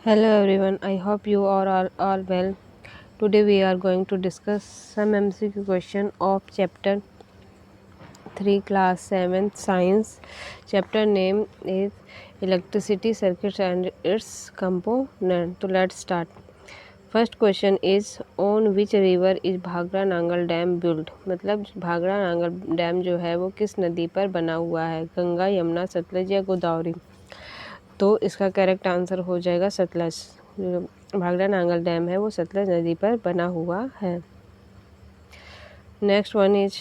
Hello everyone, I hope you are all well. Today we are going to discuss some MCQ question of chapter 3 class 7th science. Chapter name is electricity circuits and its component. So let's start. First question is on which river is Bhakra Nangal dam build. मतलब Bhakra Nangal dam जो है वो किस नदी पर बना हुआ है, गंगा, यमुना, सतलज या गोदावरी। तो इसका करेक्ट आंसर हो जाएगा सतलज। जो भाखड़ा नांगल डैम है वो सतलज नदी पर बना हुआ है। Next one is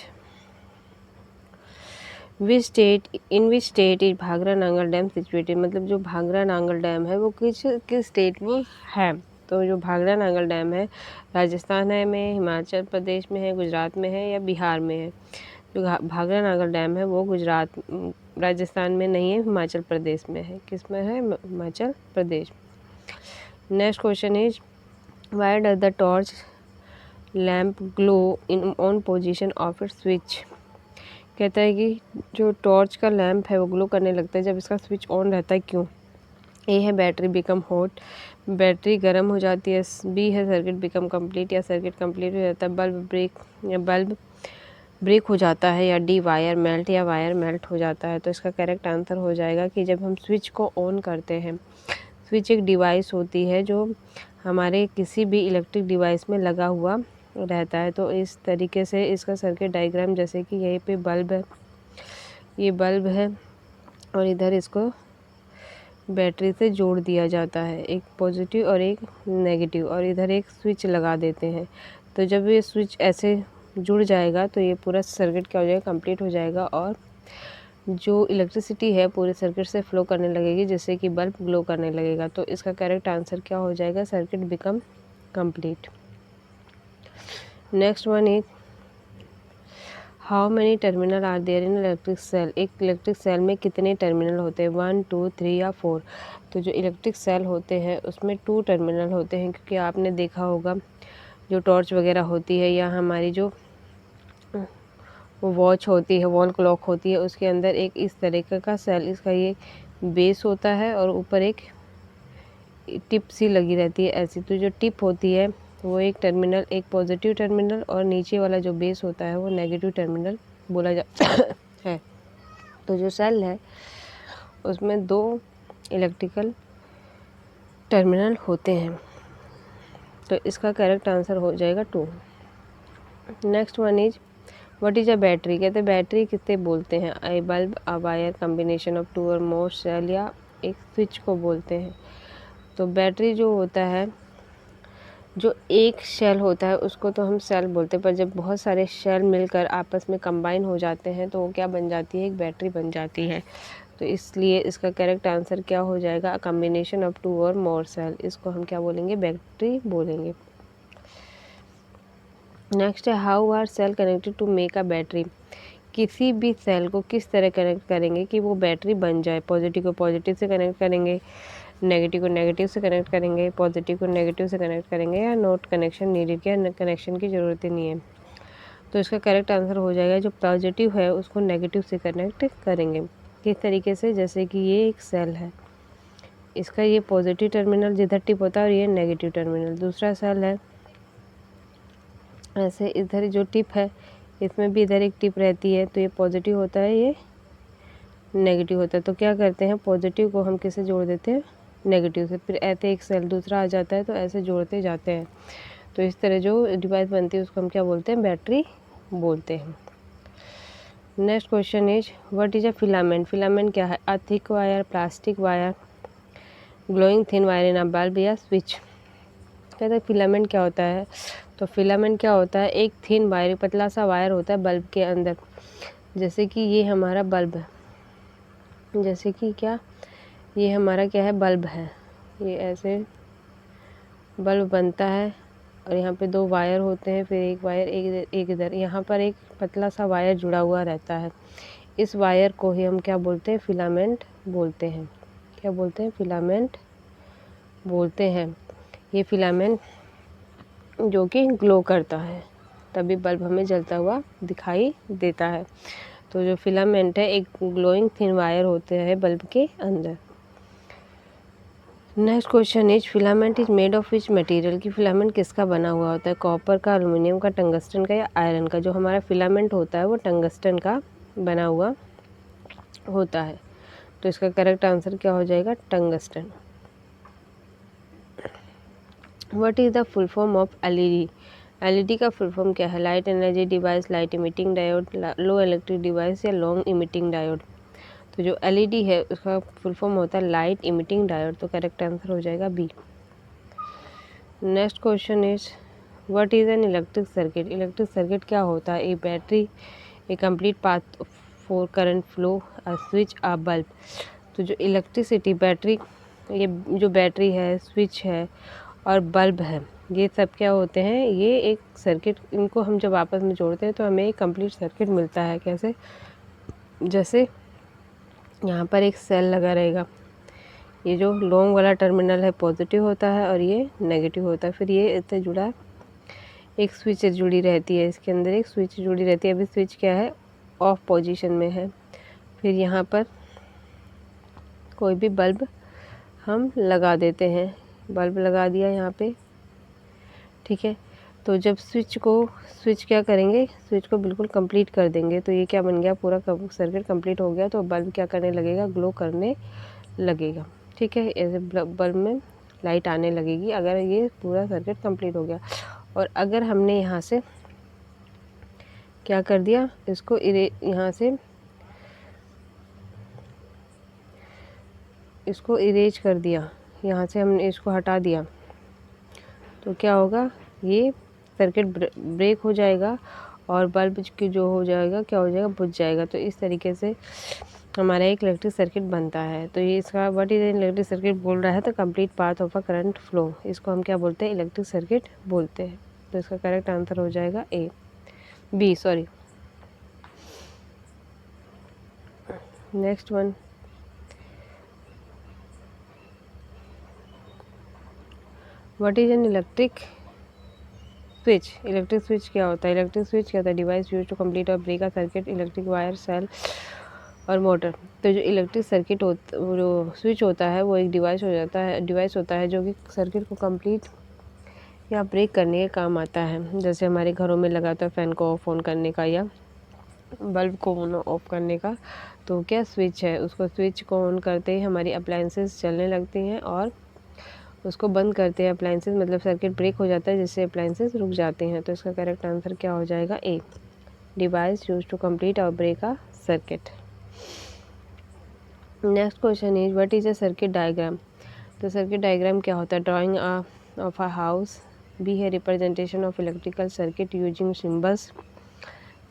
which state is Bhakra Nangal dam situated. मतलब जो भाखड़ा नांगल डैम है वो किस स्टेट में है। तो जो भाखड़ा नांगल डैम है राजस्थान है में, हिमाचल प्रदेश में है, गुजरात में है या बिहार में है। जो भाखड़ा नांगल डैम है वो राजस्थान में नहीं है, हिमाचल प्रदेश में है। किस में है? Himachal Pradesh. Next question is why does the torch lamp glow in on position of it switch. कहता है कि जो टॉर्च का लैम्प है वो ग्लो करने लगता है जब इसका स्विच ऑन रहता है, क्यों। ए है बैटरी बिकम हॉट, बैटरी गर्म हो जाती है। बी है सर्किट बिकम कंप्लीट, या सर्किट कंप्लीट हो जाता है। बल्ब ब्रेक हो जाता है। या डी वायर मेल्ट, या वायर मेल्ट हो जाता है। तो इसका करेक्ट आंसर हो जाएगा कि जब हम स्विच को ऑन करते हैं। स्विच एक डिवाइस होती है जो हमारे किसी भी इलेक्ट्रिक डिवाइस में लगा हुआ रहता है। तो इस तरीके से इसका सर्किट डायग्राम, जैसे कि यहीं पे बल्ब है, ये बल्ब है और इधर इसको बैटरी से जोड़ दिया जाता है, एक पॉजिटिव और एक नेगेटिव, और इधर एक स्विच लगा देते हैं। तो जब ये स्विच ऐसे जुड़ जाएगा तो ये पूरा सर्किट क्या हो जाएगा, कंप्लीट हो जाएगा और जो इलेक्ट्रिसिटी है पूरे सर्किट से फ्लो करने लगेगी, जिससे कि बल्ब ग्लो करने लगेगा। तो इसका करेक्ट आंसर क्या हो जाएगा, circuit become complete. Next one is how many terminal are there in electric cell. एक इलेक्ट्रिक सेल में कितने टर्मिनल होते हैं, 1, 2, 3 या 4। तो जो इलेक्ट्रिक सेल होते हैं उसमें 2 टर्मिनल होते हैं, क्योंकि आपने देखा होगा जो टॉर्च वगैरह होती है या हमारी जो वॉच होती है, वॉल क्लॉक होती है, उसके अंदर एक इस तरीके का सेल, इसका ये बेस होता है और ऊपर एक टिप सी लगी रहती है ऐसी। तो जो टिप होती है वो एक टर्मिनल, एक पॉजिटिव टर्मिनल, और नीचे वाला जो बेस होता है वो नेगेटिव टर्मिनल बोला जाता है। तो जो सेल है उसमें 2 इलेक्ट्रिकल टर्मिनल होते हैं। तो इसका करेक्ट आंसर हो जाएगा 2। Next one is what is a battery. कहते हैं बैटरी किससे बोलते हैं, I bulb, a wire, combination of 2 और मोर सेल, या एक स्विच को बोलते हैं। तो बैटरी जो होता है, जो एक शेल होता है उसको तो हम सेल बोलते हैं, पर जब बहुत सारे शेल मिलकर आपस में कंबाइन हो जाते हैं तो वो क्या बन जाती है, एक बैटरी बन जाती है। तो इसलिए इसका करेक्ट आंसर क्या हो जाएगा, कम्बिनेशन ऑफ 2 और मोर सेल, इसको हम क्या बोलेंगे, बैटरी बोलेंगे। नेक्स्ट है how are cell connected to make a battery. किसी भी सेल को किस तरह कनेक्ट करेंगे कि वो बैटरी बन जाए। पॉजिटिव को पॉजिटिव से कनेक्ट करेंगे, नेगेटिव को नेगेटिव से कनेक्ट करेंगे, पॉजिटिव को नेगेटिव से कनेक्ट करेंगे, या नोट कनेक्शन नीडेड, क्या कनेक्शन की ज़रूरत ही नहीं है। तो इसका करेक्ट आंसर हो जाएगा जो पॉजिटिव है उसको नेगेटिव से कनेक्ट करेंगे। किस तरीके से, जैसे कि ये एक सेल है, इसका ये पॉजिटिव टर्मिनल जिधर टिप होता है और ये नेगेटिव टर्मिनल। दूसरा सेल है ऐसे, इधर जो टिप है इसमें भी इधर एक टिप रहती है, तो ये पॉजिटिव होता है, ये नेगेटिव होता है। तो क्या करते हैं, पॉजिटिव को हम किससे जोड़ देते हैं, नेगेटिव से, फिर ऐसे एक सेल दूसरा आ जाता है तो ऐसे जोड़ते जाते हैं। तो इस तरह जो डिवाइस बनती है उसको हम क्या बोलते हैं, बैटरी बोलते हैं। Next question is what is a filament. Filament क्या है, a thick wire, plastic wire, glowing thin wire in a bulb, या स्विच। कहते हैं फिलामेंट क्या होता है। तो फिलामेंट क्या होता है, एक थिन वायर, पतला सा वायर होता है बल्ब के अंदर। जैसे कि ये हमारा बल्ब है, जैसे कि क्या, ये हमारा क्या है, बल्ब है। ये ऐसे बल्ब बनता है और यहाँ पे 2 वायर होते हैं, फिर एक वायर एक इधर, यहाँ पर एक पतला सा वायर जुड़ा हुआ रहता है। इस वायर को ही हम क्या बोलते हैं, फिलामेंट बोलते हैं। क्या बोलते हैं, फिलामेंट बोलते हैं। ये फिलामेंट जो कि ग्लो करता है, तभी बल्ब हमें जलता हुआ दिखाई देता है। तो जो फिलामेंट है एक ग्लोइंग थिन वायर होते हैं बल्ब के अंदर। Next question is filament is made of which material, की फिलामेंट किसका बना हुआ होता है, कॉपर का, एल्युमिनियम का, टंगस्टन का या आयरन का। जो हमारा फिलामेंट होता है वो टंगस्टन का बना हुआ होता है। तो इसका करेक्ट आंसर क्या हो जाएगा, tungsten. What is the full form of LED, LED का फुल फॉर्म क्या है, light energy device, light emitting diode, low electric device या लॉन्ग इमिटिंग डायोड। तो जो एलईडी है उसका फुल फॉर्म होता है लाइट इमिटिंग डायोड। तो करेक्ट आंसर हो जाएगा B. Next question is what is an electric circuit, electric circuit क्या होता है, A battery, a complete path for current flow, a switch, a bulb. तो जो इलेक्ट्रिसिटी बैटरी, ये जो बैटरी है, स्विच है और बल्ब है, ये सब क्या होते हैं, ये एक सर्किट, इनको हम जब आपस में जोड़ते हैं तो हमें एक कंप्लीट सर्किट मिलता है। कैसे, जैसे यहाँ पर एक सेल लगा रहेगा, ये जो लॉन्ग वाला टर्मिनल है पॉजिटिव होता है और ये नेगेटिव होता है, फिर ये इससे जुड़ा एक स्विच जुड़ी रहती है, इसके अंदर एक स्विच जुड़ी रहती है। अभी स्विच क्या है, ऑफ पोजीशन में है। फिर यहाँ पर कोई भी बल्ब हम लगा देते हैं, बल्ब लगा दिया यहाँ पे, ठीक है। तो जब स्विच क्या करेंगे, स्विच को बिल्कुल कंप्लीट कर देंगे, तो ये क्या बन गया, पूरा सर्किट कंप्लीट हो गया। तो बल्ब क्या करने लगेगा, ग्लो करने लगेगा, ठीक है। ऐसे बल्ब में लाइट आने लगेगी अगर ये पूरा सर्किट कंप्लीट हो गया। और अगर हमने यहाँ से क्या कर दिया, इसको यहाँ से इसको इरेज कर दिया, यहाँ से हमने इसको हटा दिया, तो क्या होगा, ये सर्किट ब्रेक हो जाएगा और बल्ब की जो हो जाएगा, क्या हो जाएगा, बुझ जाएगा। तो इस तरीके से हमारा एक इलेक्ट्रिक सर्किट बनता है। तो ये इसका व्हाट इज इलेक्ट्रिक सर्किट बोल रहा है, तो complete path of a current flow, इसको हम क्या बोलते हैं, इलेक्ट्रिक सर्किट बोलते हैं। तो इसका करेक्ट आंसर हो जाएगा B. Next one, what is an electric switch, electric switch क्या होता है, इलेक्ट्रिक स्विच क्या होता है, डिवाइस यूज टू कंप्लीट और break a circuit, electric wire, cell और मोटर। तो जो इलेक्ट्रिक सर्किट जो स्विच होता है वो एक डिवाइस होता है जो कि सर्किट को कंप्लीट या ब्रेक करने के काम आता है। जैसे हमारे घरों में लगा होता है फैन को ऑफ ऑन करने का या बल्ब को ऑन ऑफ करने का, तो क्या स्विच है, उसको स्विच को ऑन करते ही हमारी अप्लायंसेस चलने लगती हैं और उसको बंद करते हैं अप्लायंसेस, मतलब सर्किट ब्रेक हो जाता है जिससे अप्लायंसेस रुक जाते हैं। तो इसका करेक्ट आंसर क्या हो जाएगा, A, device use to complete और break a circuit. Next question is what is a circuit diagram, तो सर्किट डायग्राम क्या होता है, drawing of a house, B है representation of electrical circuit using symbols,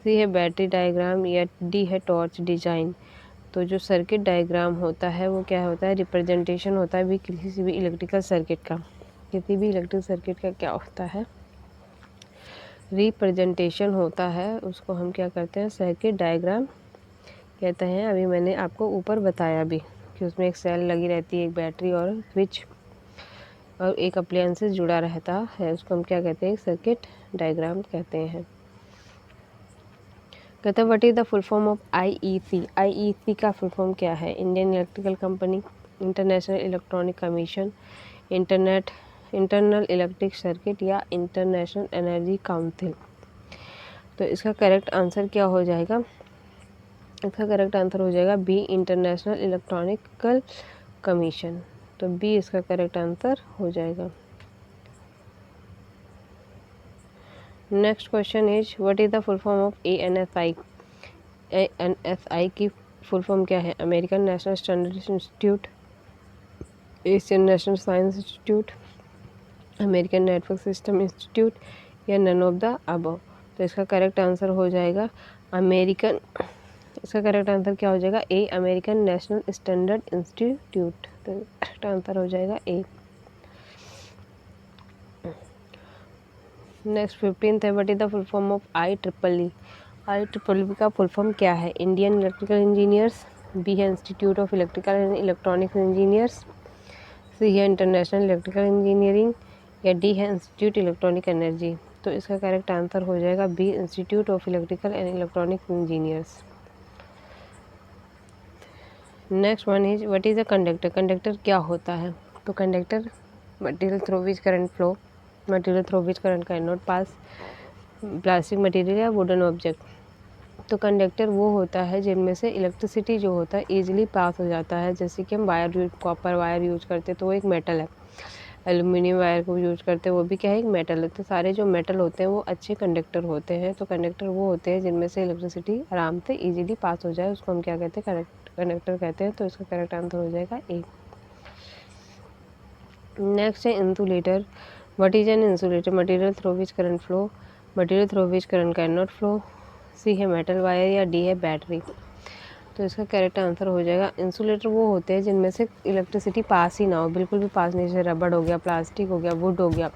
C है बैटरी डायग्राम या D है torch design. तो जो सर्किट डायग्राम होता है वो क्या होता है, रिप्रेजेंटेशन होता है भी किसी भी इलेक्ट्रिकल सर्किट का, किसी भी इलेक्ट्रिक सर्किट का क्या होता है, रिप्रेजेंटेशन होता है, उसको हम क्या करते हैं, सर्किट डायग्राम कहते हैं। अभी मैंने आपको ऊपर बताया भी कि उसमें एक सेल लगी रहती है, एक बैटरी और स्विच और एक अप्लायंसेस जुड़ा रहता है, उसको हम क्या कहते हैं, सर्किट डायग्राम कहते हैं। कहते हैं what is the full form of IEC, IEC का फुल फॉर्म क्या है, Indian electrical company, international electronic commission, internal electric circuit या इंटरनेशनल एनर्जी काउंसिल। तो इसका करेक्ट आंसर क्या हो जाएगा, इसका करेक्ट आंसर हो जाएगा बी, इंटरनेशनल इलेक्ट्रॉनिकल कमीशन। तो बी इसका करेक्ट आंसर हो जाएगा। Next question is what is the full form of ANSI, ANSI की फुल फॉर्म क्या है, American National Standard institute, Asian national science institute, American network system institute या none of the above. तो इसका correct answer हो जाएगा American, इसका correct answer क्या हो जाएगा, A, American National Standard Institute. तो करेक्ट आंसर हो जाएगा ए। नेक्स्ट 15th है what is the full form of IEEE, IEEE का फुल फॉर्म क्या है, इंडियन इलेक्ट्रिकल इंजीनियर्स, बी है institute of electrical and electronics engineers, C है international electrical engineering या डी है इंस्टीट्यूट इलेक्ट्रॉनिक एनर्जी। तो इसका करेक्ट आंसर हो जाएगा B, institute of electrical and electronic engineers. Next one is what is a conductor, conductor क्या होता है, तो conductor material through which current flow, material through which current can not pass, plastic material या wooden object. तो conductor वो होता है जिनमें से इलेक्ट्रिसिटी जो होता है ईजिली पास हो जाता है। जैसे कि हम वायर कॉपर वायर यूज करते हैं तो वो एक मेटल है, एल्यूमिनियम वायर को यूज करते हैं वो भी क्या है, एक मेटल है। तो सारे जो मेटल होते हैं वो अच्छे कंडक्टर होते हैं। तो कंडक्टर वो होते हैं जिनमें से इलेक्ट्रिसिटी आराम से ईजिली पास हो जाए, उसको हम क्या कहते हैं, कंडक्टर कहते हैं। तो इसका करेक्ट आंसर हो जाएगा ए। नेक्स्ट है insulator. What is an insulator? Material through which current flow, material through which current can not flow, C है मेटल वायर या डी है बैटरी। तो इसका करेक्ट आंसर हो जाएगा इंसुलेटर वो होते हैं जिनमें से इलेक्ट्रिसिटी पास ही ना हो, बिल्कुल भी पास नहीं, जैसे रबड़ हो गया, प्लास्टिक हो गया, वुड हो गया,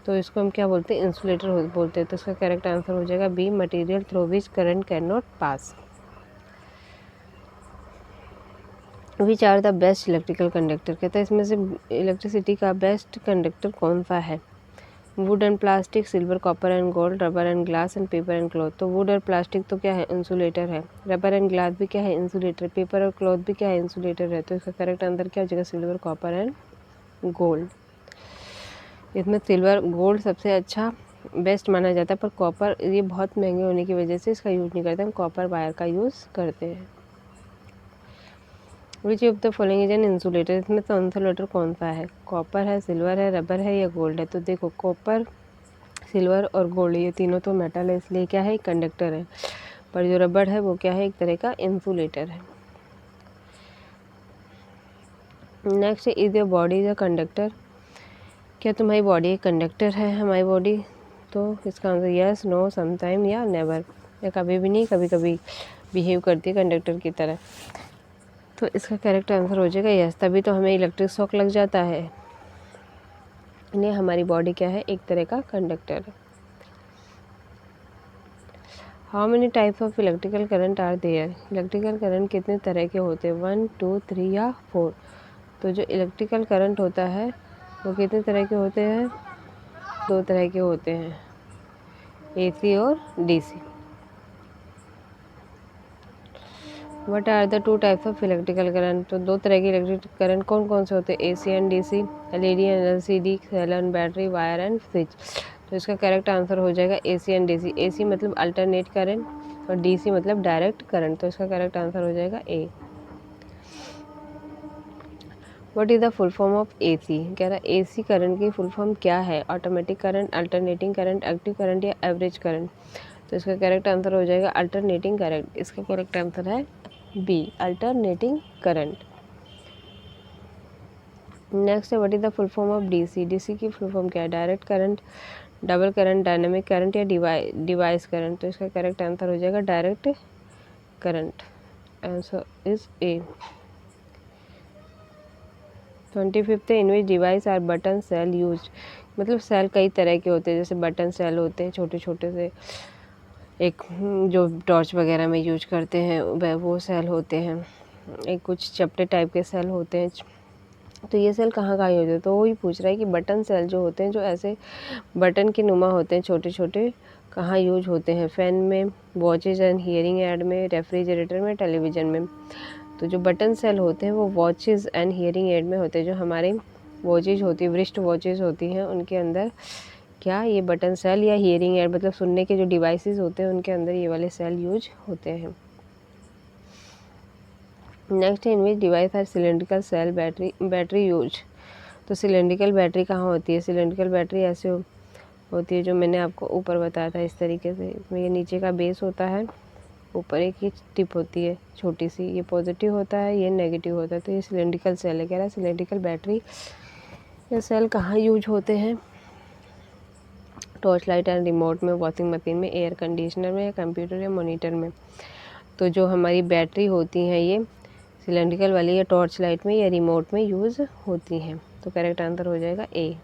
तो इसको हम क्या बोलते हैं, इंसुलेटर बोलते हैं। तो इसका करेक्ट आंसर हो जाएगा B, material through which current can not pass. Which are the best electrical conductor, कहते हैं इसमें से इलेक्ट्रिसिटी का बेस्ट कंडक्टर कौन सा है? Would and plastic, silver, copper and gold, rubber and glass and paper and cloth. तो would और प्लास्टिक तो क्या है, इंसुलेटर है, रबर एंड ग्लास भी क्या है, इंसुलेटर, पेपर और क्लॉथ भी क्या है, इंसुलेटर है। तो इसका करेक्ट आंसर क्या हो जाएगा, सिल्वर, कॉपर एंड गोल्ड। इसमें सिल्वर गोल्ड सबसे अच्छा बेस्ट माना जाता है, पर कॉपर ये बहुत महंगे होने की वजह से इसका यूज़ नहीं करते, हम कॉपर वायर का यूज़ करते हैं। Which of the following is an insulator, इसमें से इंसुलेटर कौन सा है? कॉपर है, सिल्वर है, रबर है या गोल्ड है? तो देखो कॉपर, सिल्वर और गोल्ड ये तीनों तो मेटल है, इसलिए क्या है, एक कंडक्टर है। पर जो रबर है वो क्या है, एक तरह का इंसुलेटर है। Next, is your body the conductor, क्या तुम्हारी बॉडी एक कंडक्टर है, हमारी बॉडी? तो इसका आंसर यस, नो, समटाइम या नेवर, या कभी भी नहीं, कभी कभी बिहेव करती है कंडक्टर की तरह। तो इसका करेक्ट आंसर हो जाएगा यस, तभी तो हमें इलेक्ट्रिक शॉक लग जाता है। इन्हें हमारी बॉडी क्या है, एक तरह का कंडक्टर है। How many types of electrical current are there, electrical current कितने तरह के होते हैं? 1, 2, 3 या 4। तो जो इलेक्ट्रिकल करंट होता है वो कितने तरह के होते हैं? 2 तरह के होते हैं, AC और DC। What are the 2 types of electrical current, तो 2 तरह के इलेक्ट्रिक करंट कौन कौन से होते हैं? AC and DC, LED and LCD, cell and battery, wire and switch. तो इसका करेक्ट आंसर हो जाएगा AC एंड DC। AC मतलब अल्टरनेट करंट और DC मतलब डायरेक्ट करंट। तो इसका करेक्ट आंसर हो जाएगा A. What is the full form of AC, कह रहा है AC करंट की फुल फॉर्म क्या है? Automatic current, alternating current, active current या एवरेज करंट। तो इसका करेक्ट आंसर हो जाएगा अल्टरनेटिंग करंट। इसका करेक्ट आंसर है बी, अल्टरनेटिंग करंट। नेक्स्ट है what is the full form of DC, DC की फुल फॉर्म क्या है? Direct current, double current, dynamic current या डिवाइस करंट। तो इसका करेक्ट आंसर हो जाएगा direct current. Answer is A. 25th in which device are button cell use, मतलब cell कई तरह के होते हैं, जैसे बटन सेल होते हैं छोटे छोटे से, एक जो टॉर्च वगैरह में यूज करते हैं वो सेल होते हैं, एक कुछ चपटे टाइप के सेल होते हैं। तो ये सेल कहाँ कहाँ यूज होते हैं? तो वही पूछ रहा है कि बटन सेल जो होते हैं, जो ऐसे बटन के नुमा होते हैं छोटे छोटे, कहाँ यूज होते हैं? फैन में, वॉचेज एंड हियरिंग एड में, रेफ्रिजरेटर में, टेलीविज़न में। तो जो बटन सेल होते हैं वो वॉचेज एंड हियरिंग एड में होते हैं। जो हमारे वॉचेज होती है, वृष्ट वॉचेज होती हैं, उनके अंदर क्या ये बटन सेल या हियरिंग एड मतलब सुनने के जो डिवाइसेस होते हैं उनके अंदर ये वाले सेल यूज होते हैं। नेक्स्ट है in which device are cylindrical cell battery use. तो सिलेंड्रिकल बैटरी कहाँ होती है? सिलेंड्रिकल बैटरी ऐसे होती है जो मैंने आपको ऊपर बताया था, इस तरीके से। इसमें ये नीचे का बेस होता है, ऊपर एक ही टिप होती है छोटी सी, ये पॉजिटिव होता है, ये नेगेटिव होता है। तो ये सिलेंड्रिकल सेल है। कह रहा है सिलेंड्रिकल बैटरी या सेल कहाँ यूज होते हैं? टॉर्च लाइट एंड रिमोट में, वॉशिंग मशीन में, एयर कंडीशनर में, या कंप्यूटर या मॉनिटर में। तो जो हमारी बैटरी होती हैं ये सिलेंड्रिकल वाली या टॉर्च लाइट में या रिमोट में यूज़ होती हैं। तो करेक्ट आंसर हो जाएगा A.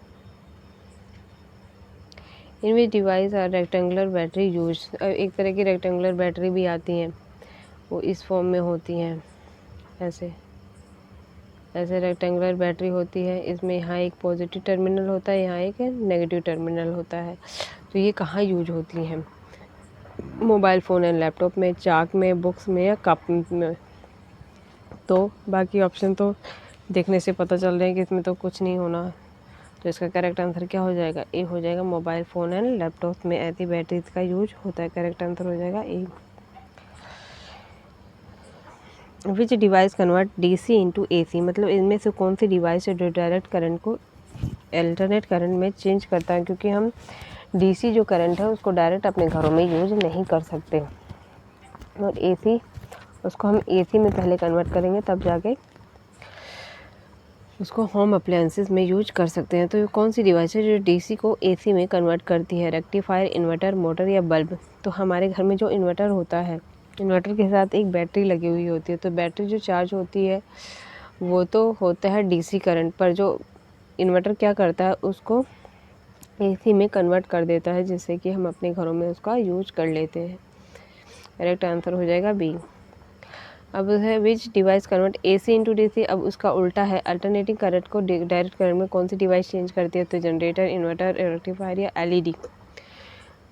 In which device are rectangular battery use, एक तरह की रेक्टेंगुलर बैटरी भी आती हैं, वो इस फॉर्म में होती हैं, ऐसे ऐसे रेक्टेंगुलर बैटरी होती है। इसमें यहाँ एक पॉजिटिव टर्मिनल होता है, यहाँ एक नेगेटिव टर्मिनल होता है। तो ये कहाँ यूज होती हैं? मोबाइल फ़ोन एंड लैपटॉप में, चाक में, बुक्स में या कप में। तो बाकी ऑप्शन तो देखने से पता चल रहा है कि इसमें तो कुछ नहीं होना। तो इसका करेक्ट आंसर क्या हो जाएगा? ए हो जाएगा। मोबाइल फ़ोन एंड लैपटॉप में ऐसी बैटरीज का यूज होता है। करेक्ट आंसर हो जाएगा A. Which device convert DC into AC, मतलब इनमें से कौन सी डिवाइस है जो डायरेक्ट करंट को अल्टरनेट करंट में चेंज करता है, क्योंकि हम डीसी जो करंट है उसको डायरेक्ट अपने घरों में यूज नहीं कर सकते, और एसी उसको हम एसी में पहले कन्वर्ट करेंगे तब जाके उसको होम अप्लायंसेस में यूज कर सकते हैं। तो ये कौन सी डिवाइस है जो डीसी को एसी में कन्वर्ट करती है? रेक्टिफायर, इन्वर्टर, मोटर या बल्ब? तो हमारे घर में जो इन्वर्टर होता है, इन्वर्टर के साथ एक बैटरी लगी हुई होती है, तो बैटरी जो चार्ज होती है वो तो होता है डीसी करंट पर, जो इन्वर्टर क्या करता है उसको एसी में कन्वर्ट कर देता है, जिससे कि हम अपने घरों में उसका यूज कर लेते हैं। करेक्ट आंसर हो जाएगा बी। अब है विच device convert AC into DC, अब उसका उल्टा है, अल्टरनेटिंग करंट को डायरेक्ट करंट में कौन सी डिवाइस चेंज करती है? तो जनरेटर, इन्वर्टर, रेक्टिफायर या एलईडी?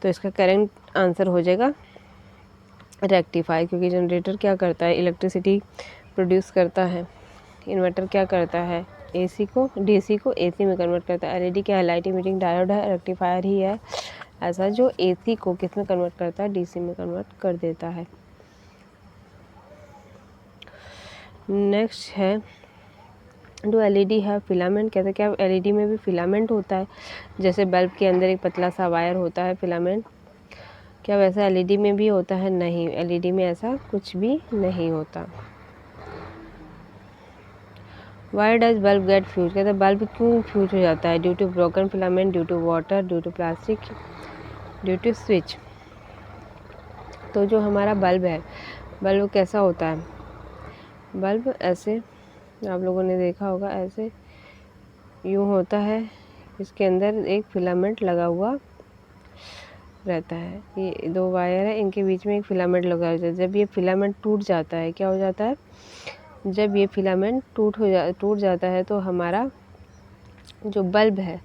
तो इसका करेक्ट आंसर हो जाएगा रेक्टिफायर, क्योंकि जनरेटर क्या करता है? इलेक्ट्रिसिटी प्रोड्यूस करता है। इन्वर्टर क्या करता है? एसी को डीसी को एसी में कन्वर्ट करता है। एलईडी क्या है? लाइट इमिटिंग डायोड है। रेक्टिफायर ही है ऐसा जो एसी को किस में कन्वर्ट करता है? डीसी में कन्वर्ट कर देता है। नेक्स्ट है डू एलईडी है फिलामेंट, कहते हैं क्या एलईडी में भी फिलामेंट होता है? जैसे बल्ब के अंदर एक पतला सा वायर होता है फिलामेंट, क्या वैसा एलईडी में भी होता है? नहीं, एलईडी में ऐसा कुछ भी नहीं होता। Why does bulb get fuse, कहते हैं बल्ब क्यों फ्यूज हो जाता है? Due to broken filament, due to water, due to plastic, due to switch? तो जो हमारा बल्ब है, बल्ब कैसा होता है? बल्ब ऐसे आप लोगों ने देखा होगा, ऐसे यूँ होता है, इसके अंदर एक फिलामेंट लगा हुआ रहता है। ये दो वायर है, इनके बीच में एक फिलामेंट लगा रहता है। जब ये फिलामेंट टूट जाता है, क्या हो जाता है? जब ये फिलामेंट टूट जाता है तो हमारा जो बल्ब है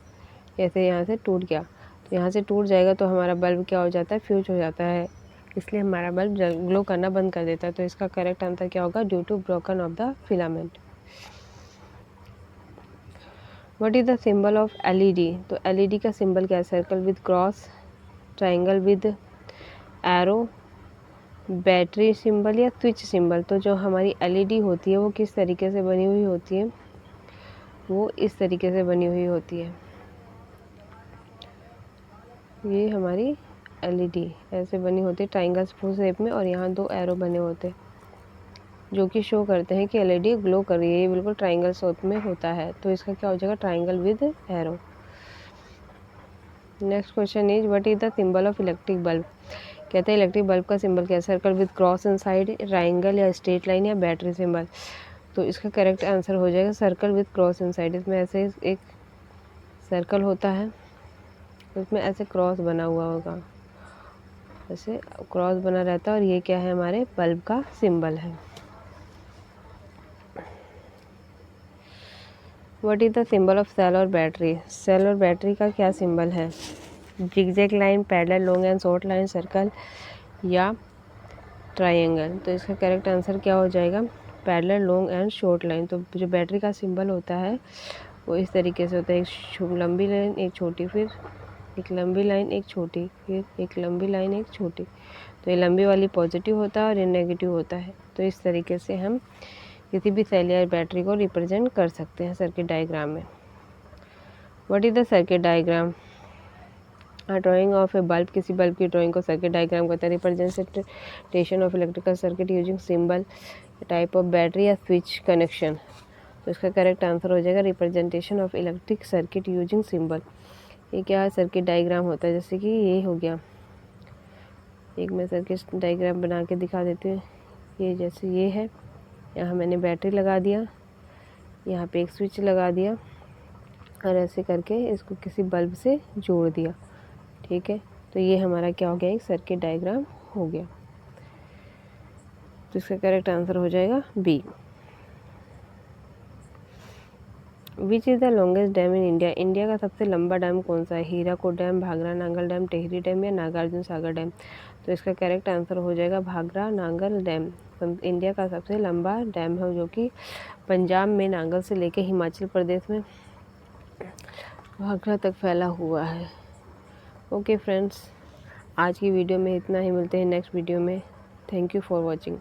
जैसे यहाँ से टूट गया, तो यहाँ से टूट जाएगा तो हमारा बल्ब क्या हो जाता है? फ्यूज हो जाता है, इसलिए हमारा बल्ब ग्लो करना बंद कर देता है। तो इसका करेक्ट आंसर क्या होगा? Due to broken of the filament. What is the symbol of LED, तो एलईडी का सिंबल क्या है? Circle with cross, triangle with arrow, battery symbol या स्विच सिंबल? तो जो हमारी एलईडी होती है वो किस तरीके से बनी हुई होती है? वो इस तरीके से बनी हुई होती है। ये हमारी एलईडी ऐसे बनी होती है ट्राइंगल शेप में, और यहाँ दो एरो बने होते हैं जो कि शो करते हैं कि एलईडी ग्लो कर रही है। ये बिल्कुल ट्राइंगल शेप में होता है, तो इसका क्या हो जाएगा? Triangle with arrow. Next question is what is the symbol of electric bulb, कहते हैं इलेक्ट्रिक बल्ब का सिंबल क्या है? Circle with cross inside, triangle या स्ट्रेट लाइन या बैटरी सिंबल? तो इसका करेक्ट आंसर हो जाएगा सर्कल विद क्रॉस इनसाइड। इसमें ऐसे एक सर्कल होता है, उसमें ऐसे क्रॉस बना हुआ होगा, ऐसे क्रॉस बना रहता है, और ये क्या है? हमारे बल्ब का सिंबल है। What is the symbol of cell और बैटरी, सेल और बैटरी का क्या सिंबल है? Zigzag line, parallel, long and short line, circle या ट्रायंगल? तो इसका करेक्ट आंसर क्या हो जाएगा? Parallel, long and short line. तो जो बैटरी का सिंबल होता है वो इस तरीके से होता है, एक लंबी लाइन एक छोटी, फिर एक लंबी लाइन एक छोटी, फिर एक लंबी लाइन एक छोटी। तो ये लंबी वाली पॉजिटिव होता है और ये नेगेटिव होता है। तो इस तरीके से हम किसी भी सेल या बैटरी को रिप्रेजेंट कर सकते हैं सर्किट डायग्राम में। What is the circuit diagram, drying of A bulb, किसी बल्ब की ड्राइंग को सर्किट डायग्राम कहते हैं। Representation of electrical circuit using symbol, type of battery या स्विच कनेक्शन? तो इसका करेक्ट आंसर हो जाएगा representation of electric circuit using symbol. ये क्या है? सर्किट डायग्राम होता है, जैसे कि ये हो गया, एक मैं सर्किट डायग्राम बना के दिखा देती हूँ। ये जैसे ये है, यहाँ मैंने बैटरी लगा दिया, यहाँ पे एक स्विच लगा दिया, और ऐसे करके इसको किसी बल्ब से जोड़ दिया, ठीक है? तो ये हमारा क्या हो गया? एक सर्किट डायग्राम हो गया। तो इसका करेक्ट आंसर हो जाएगा B. Which is the longest dam in India? India का सबसे लंबा डैम कौन सा है? Hirakud dam, Bhakra Nangal dam, Tehri dam या नागार्जुन सागर डैम? तो इसका करेक्ट आंसर हो जाएगा भाखरा नांगल डैम। इंडिया का सबसे लंबा डैम है जो कि पंजाब में नांगल से लेकर हिमाचल प्रदेश में भाखरा तक फैला हुआ है। ओके फ्रेंड्स, आज की वीडियो में इतना ही। मिलते हैं नेक्स्ट वीडियो में। Thank you for watching.